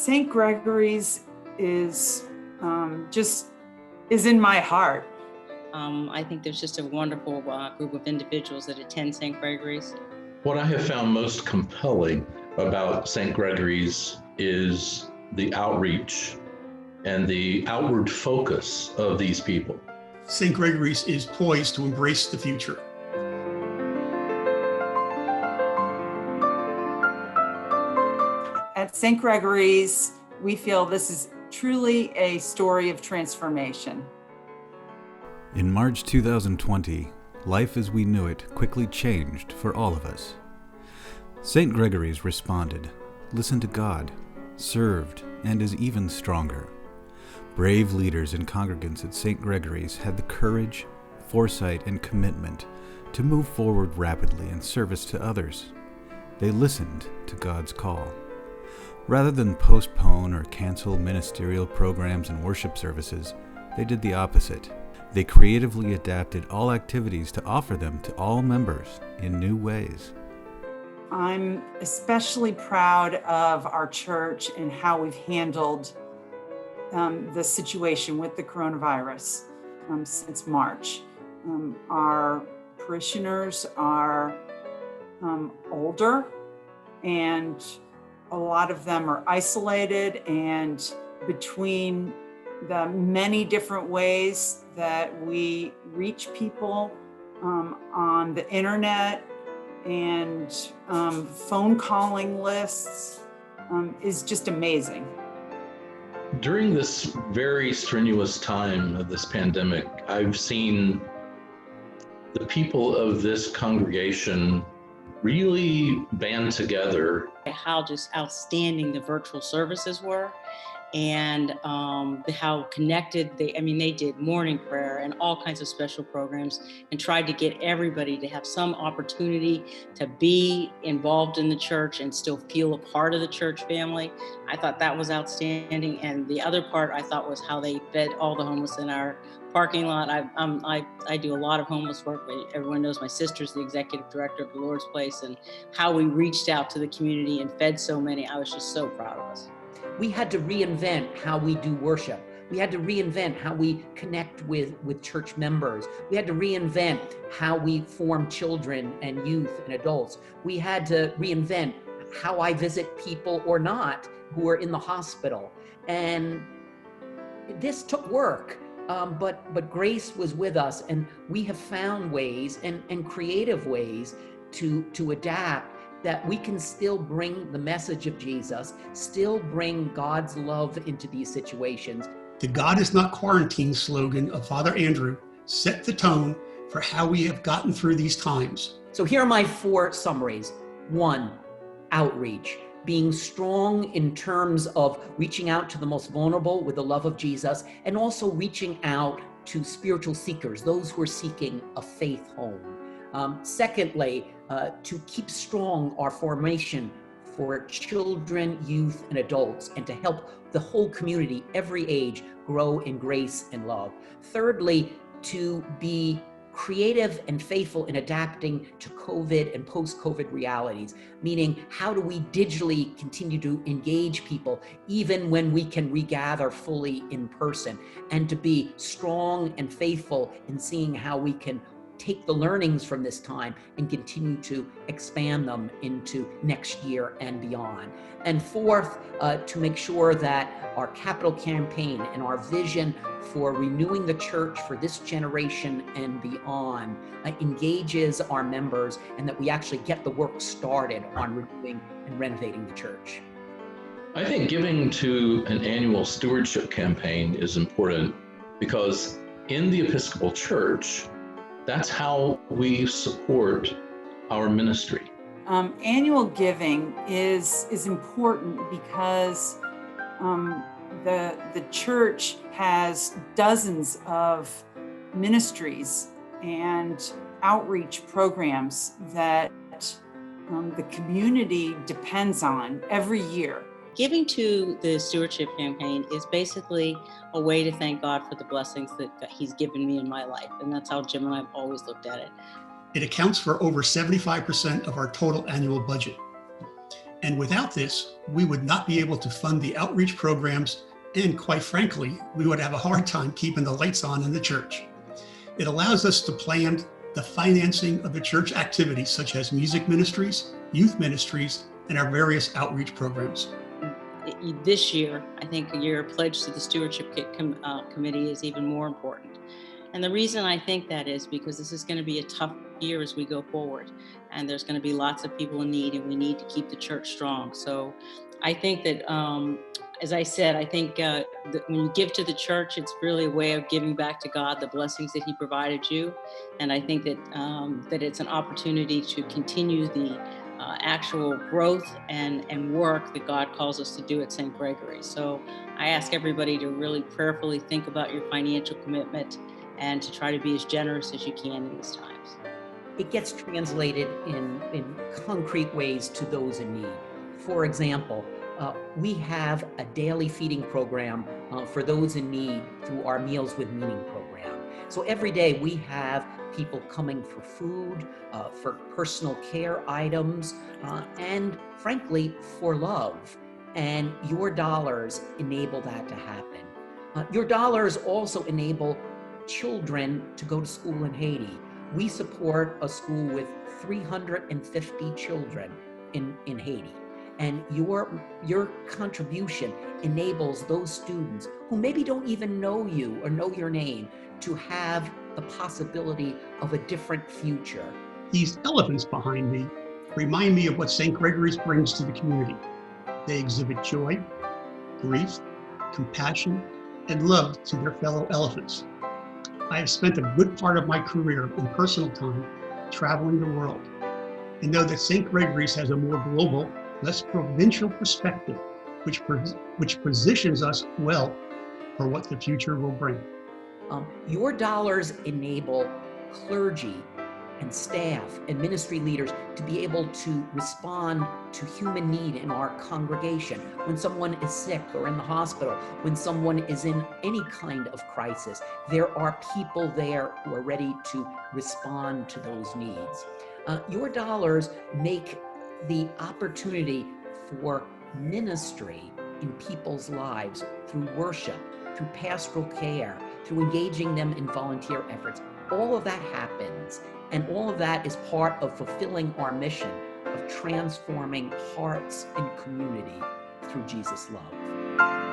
St. Gregory's is is in my heart. I think there's just a wonderful group of individuals that attend St. Gregory's. What I have found most compelling about St. Gregory's is the outreach and the outward focus of these people. St. Gregory's is poised to embrace the future. At St. Gregory's, we feel this is truly a story of transformation. In March 2020, life as we knew it quickly changed for all of us. St. Gregory's responded, listened to God, served, and is even stronger. Brave leaders and congregants at St. Gregory's had the courage, foresight, and commitment to move forward rapidly in service to others. They listened to God's call. Rather than postpone or cancel ministerial programs and worship services, they did the opposite. They creatively adapted all activities to offer them to all members in new ways. I'm especially proud of our church and how we've handled the situation with the coronavirus since March. Our parishioners are older, and a lot of them are isolated, and between the many different ways that we reach people on the internet and phone calling lists is just amazing. During this very strenuous time of this pandemic, I've seen the people of this congregation really band together. How just outstanding the virtual services were, and how connected they did morning prayer and all kinds of special programs, and tried to get everybody to have some opportunity to be involved in the church and still feel a part of the church family. I thought that was outstanding. And the other part I thought was how they fed all the homeless in our parking lot. I do a lot of homeless work. Everyone knows my sister's the executive director of the Lord's Place, and how we reached out to the community and fed so many. I was just so proud of us. We had to reinvent how we do worship. We had to reinvent how we connect with church members. We had to reinvent how we form children and youth and adults. We had to reinvent how I visit people or not who are in the hospital. And this took work, but grace was with us, and we have found ways and creative ways to adapt, that we can still bring the message of Jesus, still bring God's love into these situations. The God is not quarantine slogan of Father Andrew set the tone for how we have gotten through these times. So here are my 4 summaries. 1, outreach. Being strong in terms of reaching out to the most vulnerable with the love of Jesus, and also reaching out to spiritual seekers, those who are seeking a faith home. Secondly, to keep strong our formation for children, youth, and adults, and to help the whole community, every age, grow in grace and love. Thirdly, to be creative and faithful in adapting to COVID and post-COVID realities, meaning how do we digitally continue to engage people even when we can regather fully in person, and to be strong and faithful in seeing how we can take the learnings from this time and continue to expand them into next year and beyond. And fourth, to make sure that our capital campaign and our vision for renewing the church for this generation and beyond engages our members, and that we actually get the work started on renewing and renovating the church. I think giving to an annual stewardship campaign is important, because in the Episcopal Church, that's how we support our ministry. Annual giving is important because the church has dozens of ministries and outreach programs that the community depends on every year. Giving to the stewardship campaign is basically a way to thank God for the blessings that He's given me in my life. And that's how Jim and I have always looked at it. It accounts for over 75% of our total annual budget. And without this, we would not be able to fund the outreach programs, and quite frankly, we would have a hard time keeping the lights on in the church. It allows us to plan the financing of the church activities such as music ministries, youth ministries, and our various outreach programs. This year, I think your pledge to the Stewardship Committee is even more important. And the reason I think that is because this is going to be a tough year as we go forward. And there's going to be lots of people in need, and we need to keep the church strong. So I think that, as I said, I think that when you give to the church, it's really a way of giving back to God the blessings that He provided you. And I think that that it's an opportunity to continue the actual growth and work that God calls us to do at St. Gregory's. So I ask everybody to really prayerfully think about your financial commitment and to try to be as generous as you can in these times. It gets translated in concrete ways to those in need. For example, we have a daily feeding program for those in need through our Meals with Meaning program. So every day we have people coming for food, for personal care items, and frankly, for love. And your dollars enable that to happen. Your dollars also enable children to go to school in Haiti. We support a school with 350 children in Haiti. And your contribution enables those students who maybe don't even know you or know your name to have the possibility of a different future. These elephants behind me remind me of what St. Gregory's brings to the community. They exhibit joy, grief, compassion, and love to their fellow elephants. I have spent a good part of my career in personal time traveling the world, and know that St. Gregory's has a more global, less provincial perspective, which positions us well for what the future will bring. Your dollars enable clergy and staff and ministry leaders to be able to respond to human need in our congregation. When someone is sick or in the hospital, when someone is in any kind of crisis, there are people there who are ready to respond to those needs. Your dollars make the opportunity for ministry in people's lives through worship, through pastoral care, through engaging them in volunteer efforts. All of that happens, and all of that is part of fulfilling our mission of transforming hearts and community through Jesus' love.